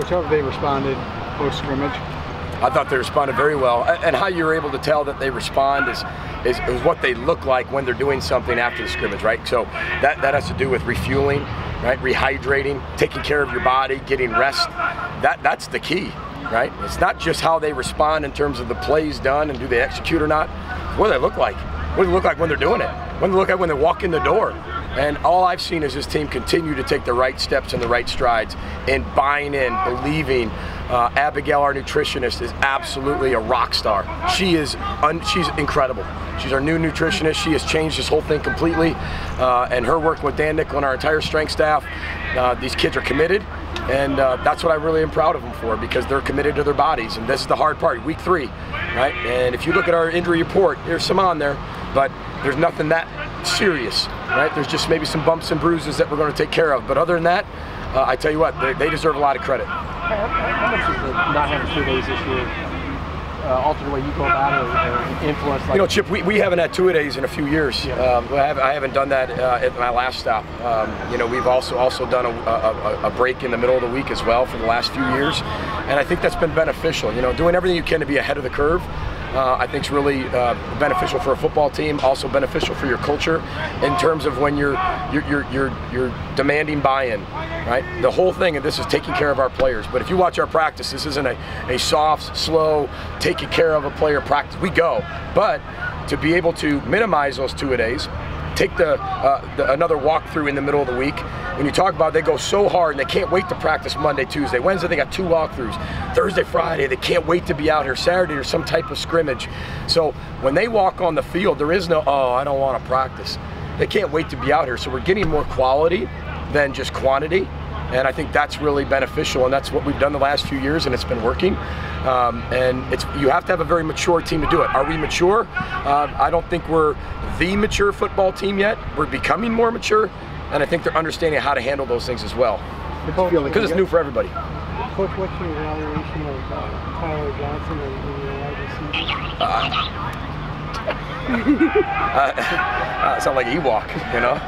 Coach, how have they responded post-scrimmage? I thought they responded very well, and how you're able to tell that they respond is what they look like when they're doing something after the scrimmage, right? So that has to do with refueling, right? Rehydrating, taking care of your body, getting rest. That's the key, right? It's not just how they respond in terms of the plays done and do they execute or not. What do they look like? What do they look like when they're doing it? What do they look like when they walk in the door? And all I've seen is this team continue to take the right steps and the right strides and buying in, believing. Abigail, our nutritionist, is absolutely a rock star. She's incredible. She's our new nutritionist. She has changed this whole thing completely. And her work with Dan Nickel and our entire strength staff, these kids are committed. And that's what I really am proud of them for, because they're committed to their bodies. And this is the hard part, week 3, right? And if you look at our injury report, there's some on there, but there's nothing that serious, right? There's just maybe some bumps and bruises that we're going to take care of. But other than that, I tell you what, they deserve a lot of credit. How much is the not having 2 days this year alter the way you go about it or influence? Like, you know, Chip, we haven't had 2-a-days in a few years. Yeah. I haven't done that at my last stop. You know, we've also done a break in the middle of the week as well for the last few years, and I think that's been beneficial. You know, doing everything you can to be ahead of the curve. I think is really beneficial for a football team, also beneficial for your culture in terms of when you're demanding buy-in, right? The whole thing, and this is taking care of our players, but if you watch our practice, this isn't a soft, slow, taking care of a player practice. We go, but to be able to minimize those 2-a-days, take another walkthrough in the middle of the week. When you talk about, they go so hard and they can't wait to practice Monday, Tuesday. Wednesday they got 2 walkthroughs. Thursday, Friday they can't wait to be out here. Saturday or some type of scrimmage. So when they walk on the field, there is no, oh, I don't want to practice. They can't wait to be out here. So we're getting more quality than just quantity. And I think that's really beneficial, and that's what we've done the last few years, and it's been working. And you have to have a very mature team to do it. Are we mature? I don't think we're the mature football team yet. We're becoming more mature, and I think they're understanding how to handle those things as well. Because it's new for everybody. Coach, what's your evaluation of Tyler Johnson and your wide receiver? Sound like Ewok, you know.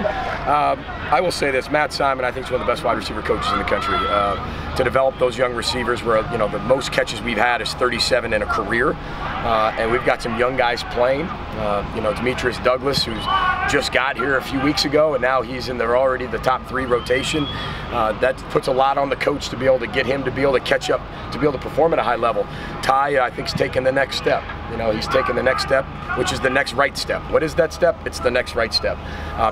I will say this: Matt Simon, I think, is one of the best wide receiver coaches in the country. To develop those young receivers, where you know the most catches we've had is 37 in a career, and we've got some young guys playing. You know, Demetrius Douglas, who's just got here a few weeks ago, and now he's in there already the top 3 rotation. That puts a lot on the coach to be able to get him to be able to catch up, to be able to perform at a high level. Ty, I think, is taking the next step. You know, he's taking the next step, which is the next right step. What is that step? It's the next right step.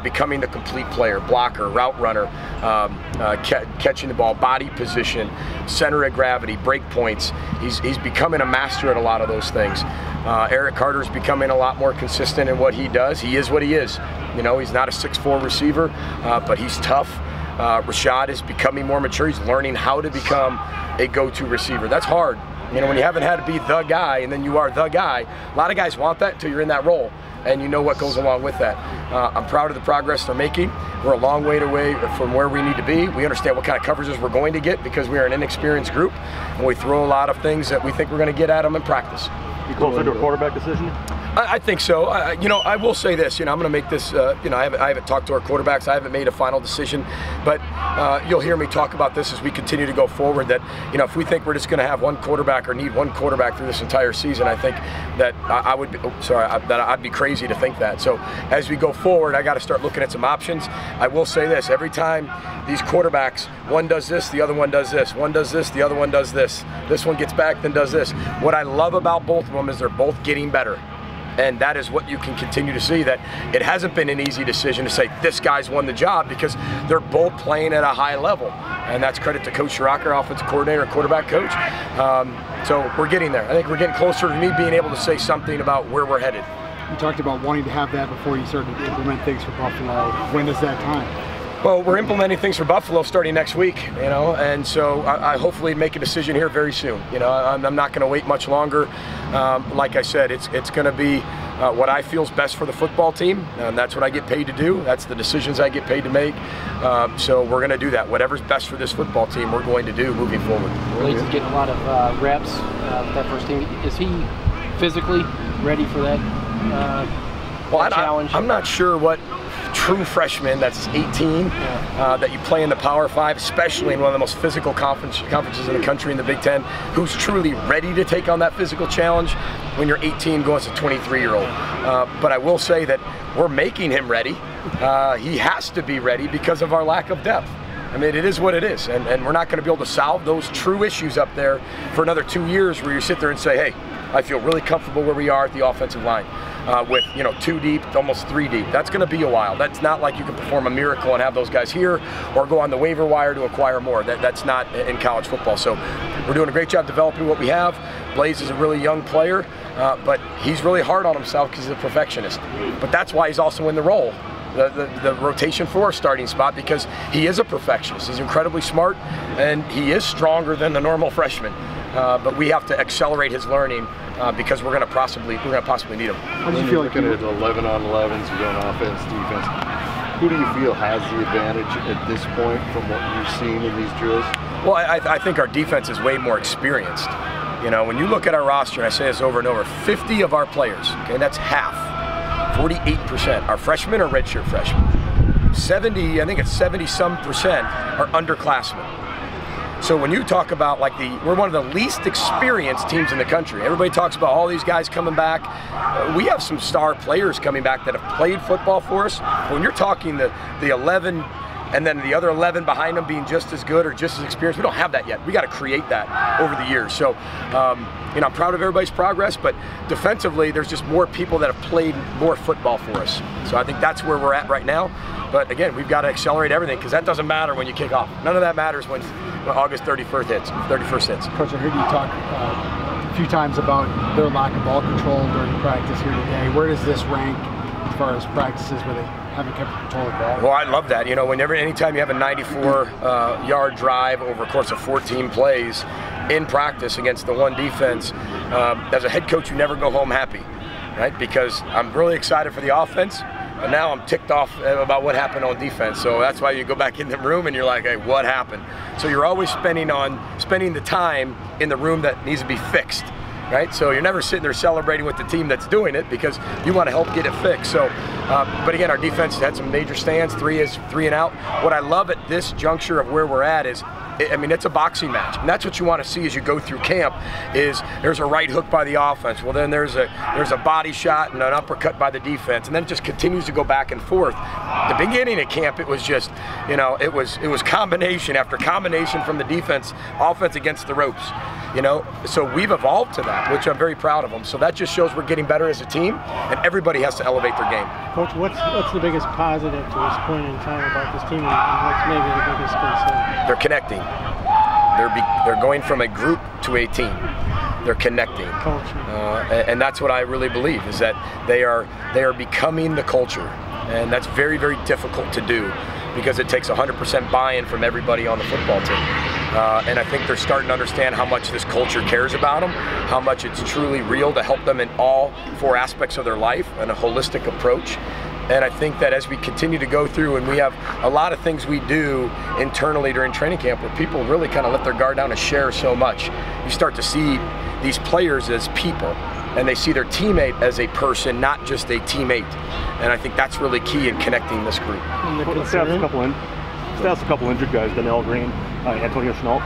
Becoming the complete player, blocker, route runner, catching the ball, body position, center of gravity, break points. He's becoming a master at a lot of those things. Eric Carter's becoming a lot more consistent in what he does. He is what he is. You know, he's not a 6'4" receiver, but he's tough. Rashad is becoming more mature. He's learning how to become a go-to receiver. That's hard. You know, when you haven't had to be the guy and then you are the guy, a lot of guys want that until you're in that role and you know what goes along with that. I'm proud of the progress they're making. We're a long way away from where we need to be. We understand what kind of coverages we're going to get because we are an inexperienced group and we throw a lot of things that we think we're going to get at them in practice. You closer to a quarterback decision? I think so. You know, I will say this. You know, I'm going to make this. You know, I haven't talked to our quarterbacks. I haven't made a final decision, but you'll hear me talk about this as we continue to go forward. That you know, if we think we're just going to have one quarterback or need one quarterback through this entire season, I think that I would. That I'd be crazy to think that. So as we go forward, I got to start looking at some options. I will say this: every time these quarterbacks, one does this, the other one does this. One does this, the other one does this. This one gets back, then does this. What I love about both of them is they're both getting better. And that is what you can continue to see, that it hasn't been an easy decision to say this guy's won the job because they're both playing at a high level. And that's credit to Coach Schrocker, offensive coordinator, quarterback coach. So we're getting there. I think we're getting closer to me being able to say something about where we're headed. You talked about wanting to have that before you started to implement things for Buffalo. When is that time? Well, we're implementing things for Buffalo starting next week, you know, and so I hopefully make a decision here very soon. You know, I'm not going to wait much longer. Like I said, it's going to be what I feel is best for the football team, and that's what I get paid to do. That's the decisions I get paid to make. So we're going to do that. Whatever's best for this football team, we're going to do moving forward. Lane's getting a lot of reps with that first team. Is he physically ready for that challenge? I'm not sure what true freshman that's 18, that you play in the Power 5, especially in one of the most physical conferences in the country, in the Big Ten, who's truly ready to take on that physical challenge when you're 18 going to a 23-year-old. But I will say that we're making him ready. He has to be ready because of our lack of depth. I mean, it is what it is, and we're not going to be able to solve those true issues up there for another 2 years where you sit there and say, hey, I feel really comfortable where we are at the offensive line with, 2 deep, almost 3 deep. That's going to be a while. That's not like you can perform a miracle and have those guys here or go on the waiver wire to acquire more. That's not in college football. So we're doing a great job developing what we have. Blaze is a really young player, but he's really hard on himself because he's a perfectionist. But that's why he's also in the role. The rotation for a starting spot, because he is a perfectionist. He's incredibly smart, and he is stronger than the normal freshman. But we have to accelerate his learning because we're going to possibly need him. How do you feel like looking at 11-on-11s, you're going offense, defense? Who do you feel has the advantage at this point from what you've seen in these drills? Well, I think our defense is way more experienced. When you look at our roster, and I say this over and over, 50 of our players, okay, that's half. 48% are freshmen or redshirt freshmen. 70, I think it's 70-some% are underclassmen. So when you talk about we're one of the least experienced teams in the country. Everybody talks about all these guys coming back. We have some star players coming back that have played football for us. When you're talking the 11 and then the other 11 behind them being just as good or just as experienced, we don't have that yet. We got to create that over the years. So, I'm proud of everybody's progress, but defensively, there's just more people that have played more football for us. So I think that's where we're at right now. But again, we've got to accelerate everything because that doesn't matter when you kick off. None of that matters when August 31st hits. Coach, I heard you talk a few times about their lack of ball control during practice here today. Where does this rank as far as practices where they haven't kept control of the ball? Well, I love that. Anytime you have a 94-yard drive over a course of 14 plays in practice against the one defense, as a head coach, you never go home happy, right? Because I'm really excited for the offense, and now I'm ticked off about what happened on defense. So that's why you go back in the room and you're like, hey, what happened? So you're always spending the time in the room that needs to be fixed. Right? So you're never sitting there celebrating with the team that's doing it because you want to help get it fixed. So, but again, our defense had some major stands, 3 and out. What I love at this juncture of where we're at is, it's a boxing match, and that's what you want to see as you go through camp. Is there's a right hook by the offense, well then there's a body shot and an uppercut by the defense, and then it just continues to go back and forth. The beginning of camp, it was just, it was combination after combination from the defense, offense against the ropes. So we've evolved to that, which I'm very proud of them. So that just shows we're getting better as a team, and everybody has to elevate their game. Coach, what's the biggest positive to this point in time about this team, and what's maybe the biggest concern? They're connecting. They're going from a group to a team. They're connecting. Culture. And that's what I really believe, is that they are becoming the culture. And that's very, very difficult to do because it takes 100% buy-in from everybody on the football team. And I think they're starting to understand how much this culture cares about them, how much it's truly real to help them in all 4 aspects of their life and a holistic approach. And I think that as we continue to go through, and we have a lot of things we do internally during training camp where people really kind of let their guard down and share so much, you start to see these players as people, and they see their teammate as a person, not just a teammate. And I think that's really key in connecting this group. Let's ask a couple injured guys, Donnell Green, Antonio Chenault.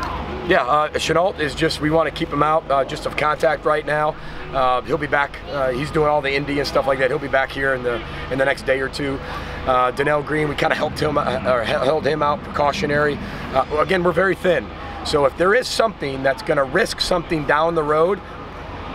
Yeah, Chenault is just, we want to keep him out just of contact right now. He'll be back. He's doing all the Indy and stuff like that. He'll be back here in the next day or 2. Donnell Green, we kind of held him out precautionary. Again, we're very thin. So if there is something that's going to risk something down the road,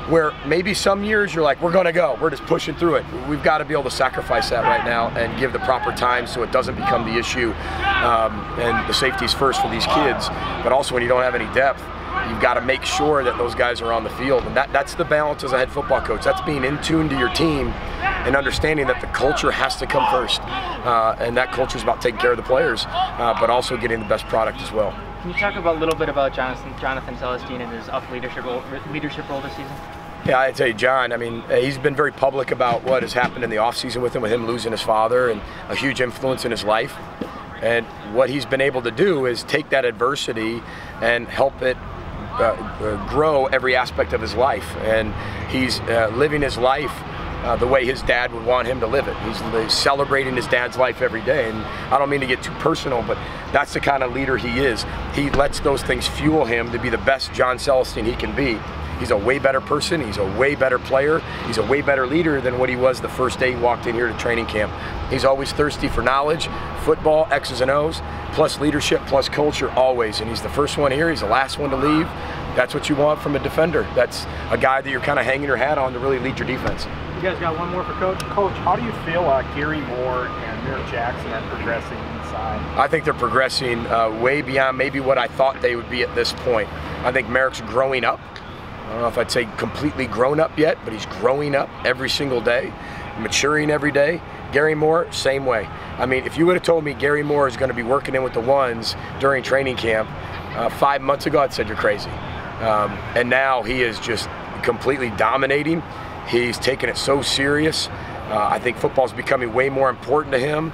where maybe some years you're like, we're going to go, we're just pushing through it. We've got to be able to sacrifice that right now and give the proper time so it doesn't become the issue. And the safety's first for these kids, but also when you don't have any depth, you've got to make sure that those guys are on the field. And that's the balance as a head football coach. That's being in tune to your team and understanding that the culture has to come first. And that culture is about taking care of the players, but also getting the best product as well. Can you talk a little bit about Jonathan Celestine and his leadership role this season? Yeah, I'd say John, he's been very public about what has happened in the offseason with him losing his father and a huge influence in his life. And what he's been able to do is take that adversity and help it grow every aspect of his life. And he's living his life the way his dad would want him to live it. He's celebrating his dad's life every day, and I don't mean to get too personal, but that's the kind of leader he is. He lets those things fuel him to be the best John Celestine he can be. He's a way better person, he's a way better player, he's a way better leader than what he was the first day he walked in here to training camp. He's always thirsty for knowledge, football, X's and O's, plus leadership, plus culture, always. And he's the first one here, he's the last one to leave. That's what you want from a defender. That's a guy that you're kind of hanging your hat on to really lead your defense. You guys got one more for Coach? Coach, how do you feel Gary Moore and Merrick Jackson are progressing inside? I think they're progressing way beyond maybe what I thought they would be at this point. I think Merrick's growing up. I don't know if I'd say completely grown up yet, but he's growing up every single day, maturing every day. Gary Moore, same way. I mean, if you would have told me Gary Moore is going to be working in with the ones during training camp 5 months ago, I'd said you're crazy. And now he is just completely dominating. He's taken it so serious. I think football's becoming way more important to him.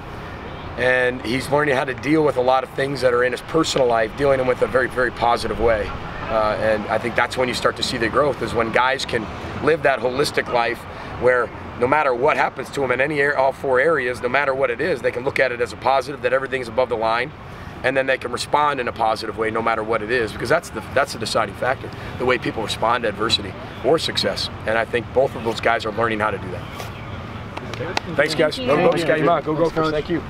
And he's learning how to deal with a lot of things that are in his personal life, dealing them with a very, very positive way. And I think that's when you start to see the growth, is when guys can live that holistic life where no matter what happens to them in all 4 areas, no matter what it is, they can look at it as a positive, that everything's above the line, and then they can respond in a positive way no matter what it is, because that's the deciding factor, the way people respond to adversity or success. And I think both of those guys are learning how to do that. Thanks, guys. Go Gophers. Go Gophers. Thank you.